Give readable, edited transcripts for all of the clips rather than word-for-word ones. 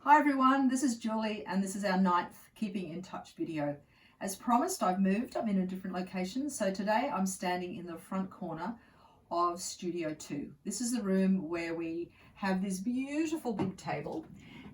Hi everyone, this is Julie and this is our 9th Keeping in Touch video. As promised, I'm in a different location, so today I'm standing in the front corner of Studio 2. This is the room where we have this beautiful big table,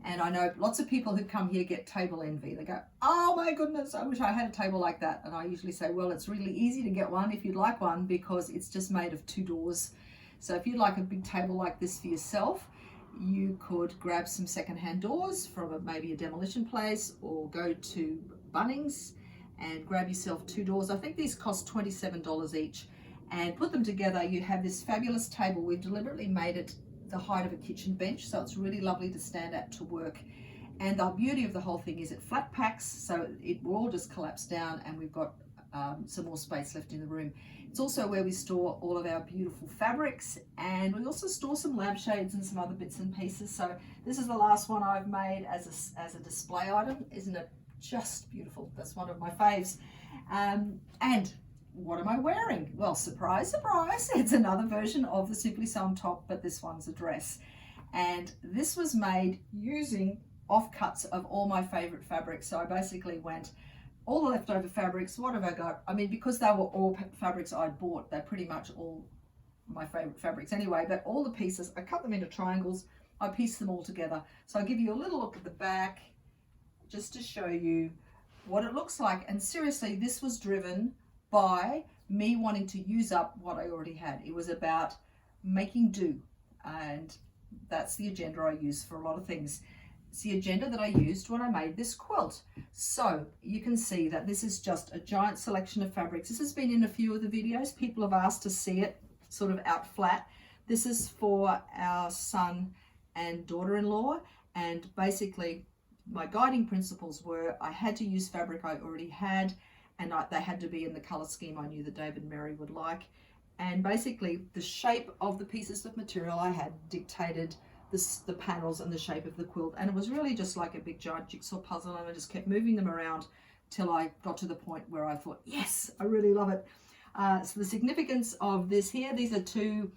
and I know lots of people who come here get table envy. They go, oh my goodness, I wish I had a table like that. And I usually say, well, it's really easy to get one if you'd like one, because it's just made of 2 doors. So if you'd like a big table like this for yourself, you could grab some secondhand doors from maybe a demolition place, or go to Bunnings and grab yourself 2 doors. I think these cost $27 each, and put them together. You have this fabulous table. We've deliberately made it the height of a kitchen bench, so it's really lovely to stand at to work. And the beauty of the whole thing is it flat packs, so it will all just collapse down, and we've got some more space left in the room. It's also where we store all of our beautiful fabrics, and we also store some lampshades and some other bits and pieces. So this is the last one I've made as a display item. Isn't it just beautiful? That's one of my faves. And what am I wearing? Well, surprise, surprise, it's another version of the Simply Sewn top, but this one's a dress. And this was made using offcuts of all my favorite fabrics. So I basically went, all the leftover fabrics, what have I got? I mean, because they were all fabrics I'd bought, they're pretty much all my favorite fabrics anyway, but all the pieces, I cut them into triangles, I pieced them all together. So I'll give you a little look at the back, just to show you what it looks like. And seriously, this was driven by me wanting to use up what I already had. It was about making do, and that's the agenda I use for a lot of things. It's the agenda that I used when I made this quilt. So you can see that this is just a giant selection of fabrics. This has been in a few of the videos. People have asked to see it sort of out flat. This is for our son and daughter-in-law, and basically my guiding principles were I had to use fabric I already had, and they had to be in the color scheme I knew that David and Mary would like. And basically the shape of the pieces of material I had dictated the panels and the shape of the quilt, and it was really just like a big giant jigsaw puzzle, and I just kept moving them around till I got to the point where I thought, yes, I really love it. So the significance of this here, these are 2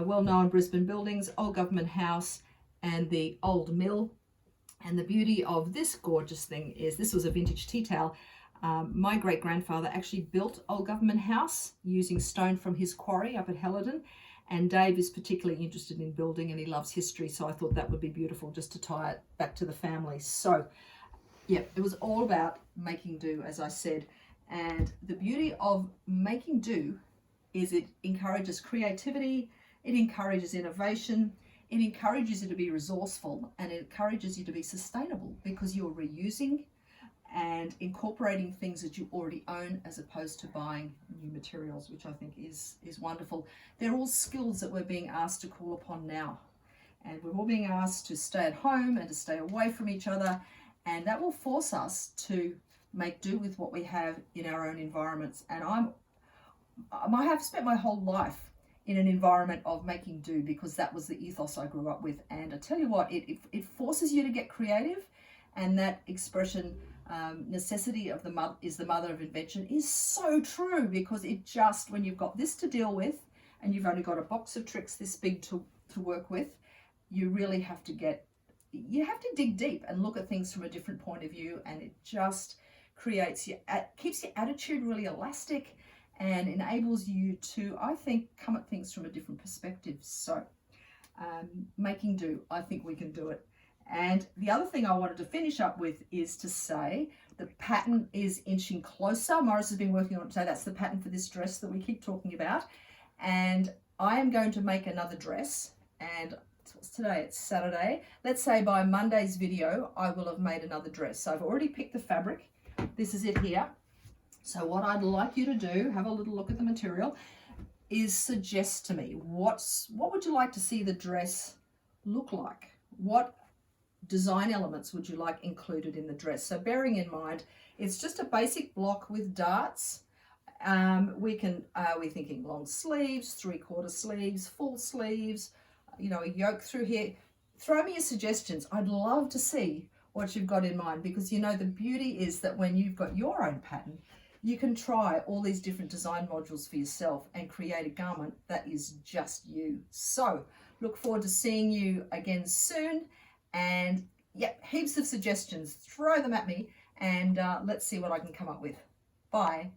well-known Brisbane buildings, Old Government House and the Old Mill. And the beauty of this gorgeous thing is this was a vintage tea towel. My great-grandfather actually built Old Government House using stone from his quarry up at Helidon. And Dave is particularly interested in building, and he loves history, so I thought that would be beautiful just to tie it back to the family. So yeah, it was all about making do, as I said. And the beauty of making do is it encourages creativity, it encourages innovation, it encourages you to be resourceful, and it encourages you to be sustainable, because you're reusing and incorporating things that you already own, as opposed to buying new materials, which I think is wonderful. They're all skills that we're being asked to call upon now, and we're all being asked to stay at home and to stay away from each other, and that will force us to make do with what we have in our own environments. And I have spent my whole life in an environment of making do, because that was the ethos I grew up with. And I tell you what, it forces you to get creative, and that expression, necessity is the mother of invention, is so true, because it just, when you've got this to deal with and you've only got a box of tricks this big to work with, you really have to dig deep and look at things from a different point of view, and it just keeps your attitude really elastic and enables you to, I think, come at things from a different perspective. So making do, I think we can do it. And the other thing I wanted to finish up with is to say the pattern is inching closer. Morris has been working on it today. That's the pattern for this dress that we keep talking about. And I am going to make another dress. And what's today? It's Saturday. Let's say by Monday's video, I will have made another dress. So I've already picked the fabric. This is it here. So what I'd like you to do, have a little look at the material, is suggest to me what would you like to see the dress look like? What design elements would you like included in the dress? So bearing in mind, it's just a basic block with darts. We're thinking long sleeves, 3/4 sleeves, full sleeves, a yoke through here. Throw me your suggestions. I'd love to see what you've got in mind, because the beauty is that when you've got your own pattern, you can try all these different design modules for yourself and create a garment that is just you. So look forward to seeing you again soon, and Yep, heaps of suggestions. Throw them at me and let's see what I can come up with. Bye.